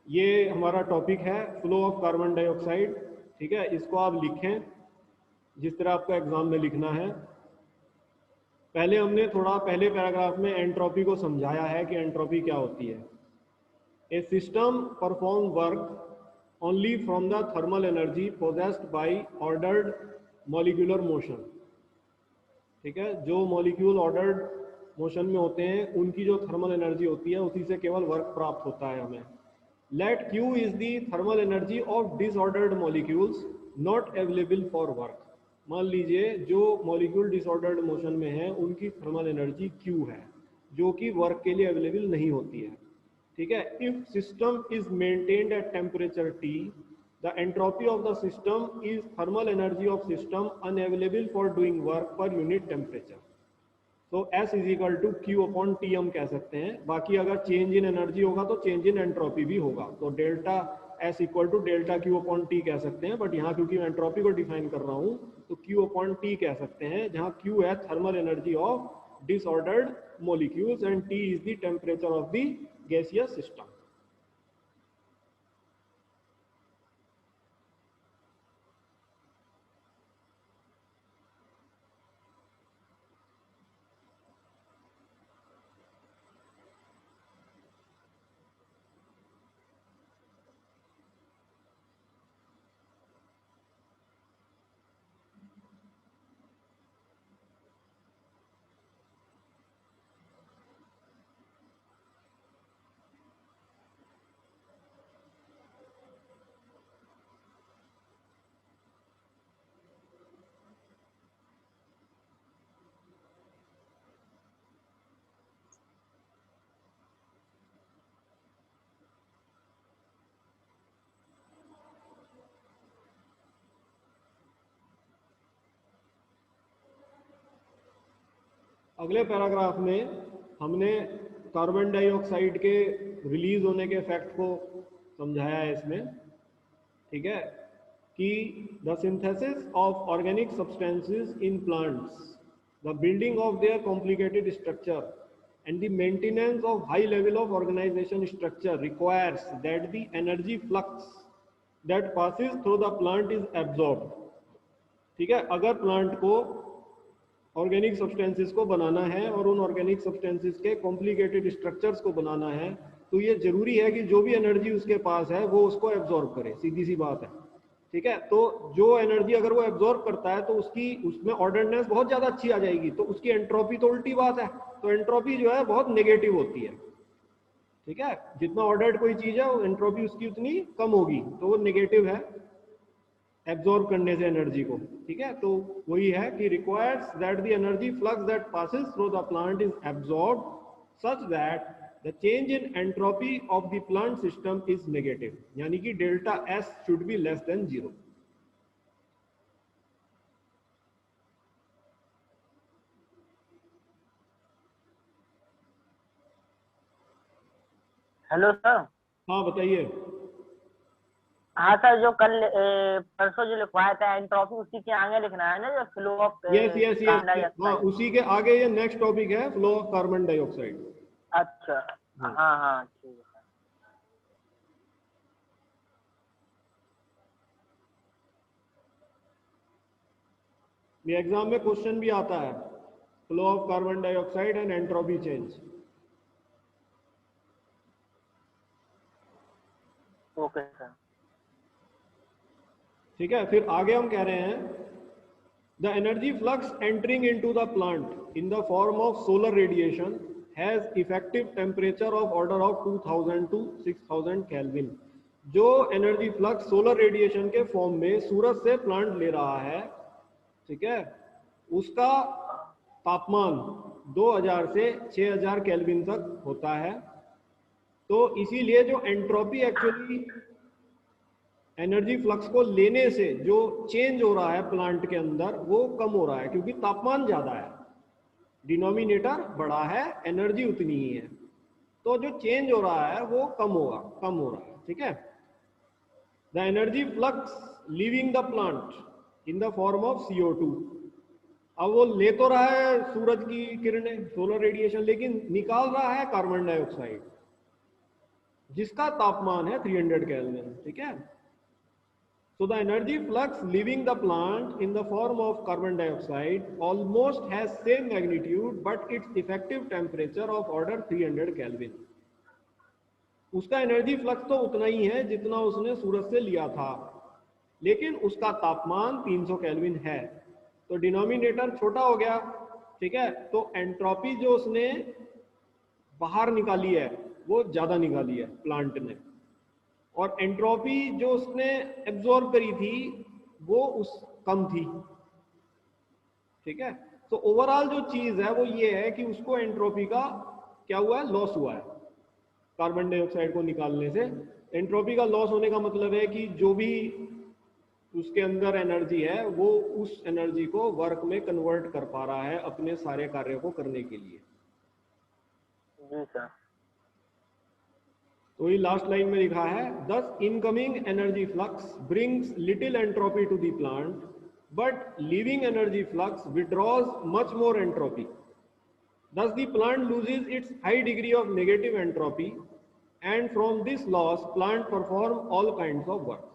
ये हमारा टॉपिक है फ्लो ऑफ कार्बन डाइऑक्साइड। ठीक है, इसको आप लिखें जिस तरह आपको एग्जाम में लिखना है। पहले हमने थोड़ा पहले पैराग्राफ में एंट्रोपी को समझाया है कि एंट्रोपी क्या होती है। A system perform work only from the thermal energy possessed by ordered molecular motion. ठीक है, जो मॉलिक्यूल ऑर्डर्ड मोशन में होते हैं उनकी जो थर्मल एनर्जी होती है उसी से केवल वर्क प्राप्त होता है हमें। Let Q is the thermal energy of disordered molecules not available for work. मान लीजिए जो मॉलिक्यूल डिसऑर्डर्ड मोशन में है उनकी थर्मल एनर्जी Q है जो कि वर्क के लिए अवेलेबल नहीं होती है। ठीक है, if system is maintained at temperature T, the entropy of the system is thermal energy of system unavailable for doing work per unit temperature. तो S is equal to Q upon T हम कह सकते हैं। बाकी अगर change in energy होगा तो change in entropy भी होगा, तो delta S equal to delta Q upon T कह सकते हैं। बट यहाँ क्योंकि मैं एंट्रोपी को डिफाइन कर रहा हूँ तो क्यू अपॉन टी कह सकते हैं, जहाँ क्यू है thermal energy of disordered molecules and T is the temperature of the gaseous system. अगले पैराग्राफ में हमने कार्बन डाइऑक्साइड के रिलीज होने के इफेक्ट को समझाया है इसमें। ठीक है, कि the synthesis of organic substances in plants, the building of their complicated structure and the maintenance of high level of organization structure requires that the energy flux that passes through the plant is absorbed। ठीक है, अगर plant को organic substances को बनाना है और उन organic substances के complicated structures को बनाना है तो ये जरूरी है कि जो भी एनर्जी उसके पास है वो उसको एब्जॉर्ब करे, सीधी सी बात है। ठीक है, तो जो एनर्जी अगर वो एब्जॉर्ब करता है तो उसमें ऑर्डरनेस बहुत ज़्यादा अच्छी आ जाएगी, तो उसकी एंट्रोपी तो उल्टी बात है, तो एंट्रोपी जो है बहुत नेगेटिव होती है। ठीक है, जितना ऑर्डर्ड कोई चीज़ है वो एंट्रोपी उसकी उतनी कम होगी, तो वो नेगेटिव है एब्जॉर्ब करने से एनर्जी को। ठीक है, तो वही है कि requires that the energy flux that passes through the plant is absorb such that the change in entropy of the plant system is negative, यानी कि delta S should be less than 0। Hello sir. हाँ बताइए। हाँ sir, जो कल परसों जो लिखवाया था एंट्रोपी, उसी के आगे लिखना है ना, जो flow of yes yes yes, carbon हाँ डाइऑक्साइड। उसी के आगे ये नेक्स्ट टॉपिक है फ्लो ऑफ कार्बन डाइऑक्साइड। अच्छा, हाँ हाँ ठीक है। ये एग्जाम में क्वेश्चन भी आता है, flow of carbon dioxide and entropy change. Okay sir. ठीक है, फिर आगे हम कह रहे हैं the energy flux entering into the plant in the form of solar radiation has effective temperature of order of 2000 to 6000 kelvin. जो एनर्जी फ्लक्स सोलर रेडिएशन के फॉर्म में सूरज से प्लांट ले रहा है, ठीक है, उसका तापमान 2000 से 6000 केल्विन तक होता है। तो इसीलिए जो एंट्रोपी एक्चुअली एनर्जी फ्लक्स को लेने से जो चेंज हो रहा है प्लांट के अंदर वो कम हो रहा है, क्योंकि तापमान ज्यादा है, डिनोमिनेटर बड़ा है, एनर्जी उतनी ही है, तो जो चेंज हो रहा है वो कम हो रहा है। ठीक है, the energy flux leaving the plant in the form of CO2। अब वो ले तो रहा है सूरज की किरणें, सोलर रेडिएशन, लेकिन निकाल रहा है कार्बन डाइऑक्साइड। जिसका तापमान है 300 केल्विन, ठीक है। So the energy flux leaving the plant in the form of carbon dioxide almost has same magnitude but its effective temperature of order 300 Kelvin. उसका एनर्जी फ्लक्स तो उतना ही है जितना उसने सूरज से लिया था, लेकिन उसका तापमान 300 केल्विन है, तो डिनोमिनेटर छोटा हो गया, ठीक है। तो एंट्रोपी जो उसने बाहर निकाली है वो ज्यादा निकाली है प्लांट ने, और एंट्रोपी जो उसने एब्जॉर्ब करी थी वो उस कम थी, ठीक है। तो ओवरऑल जो चीज है वो ये है कि उसको एंट्रोपी का क्या हुआ है, लॉस हुआ है कार्बन डाइऑक्साइड को निकालने से। एंट्रोपी का लॉस होने का मतलब है कि जो भी उसके अंदर एनर्जी है वो उस एनर्जी को वर्क में कन्वर्ट कर पा रहा है अपने सारे कार्य को करने के लिए। जी सर। तो ये लास्ट लाइन में लिखा है, thus incoming energy flux brings little entropy to the plant but leaving energy flux withdraws much more entropy, thus the plant loses its high degree of negative entropy and from this loss plant perform all kinds of work।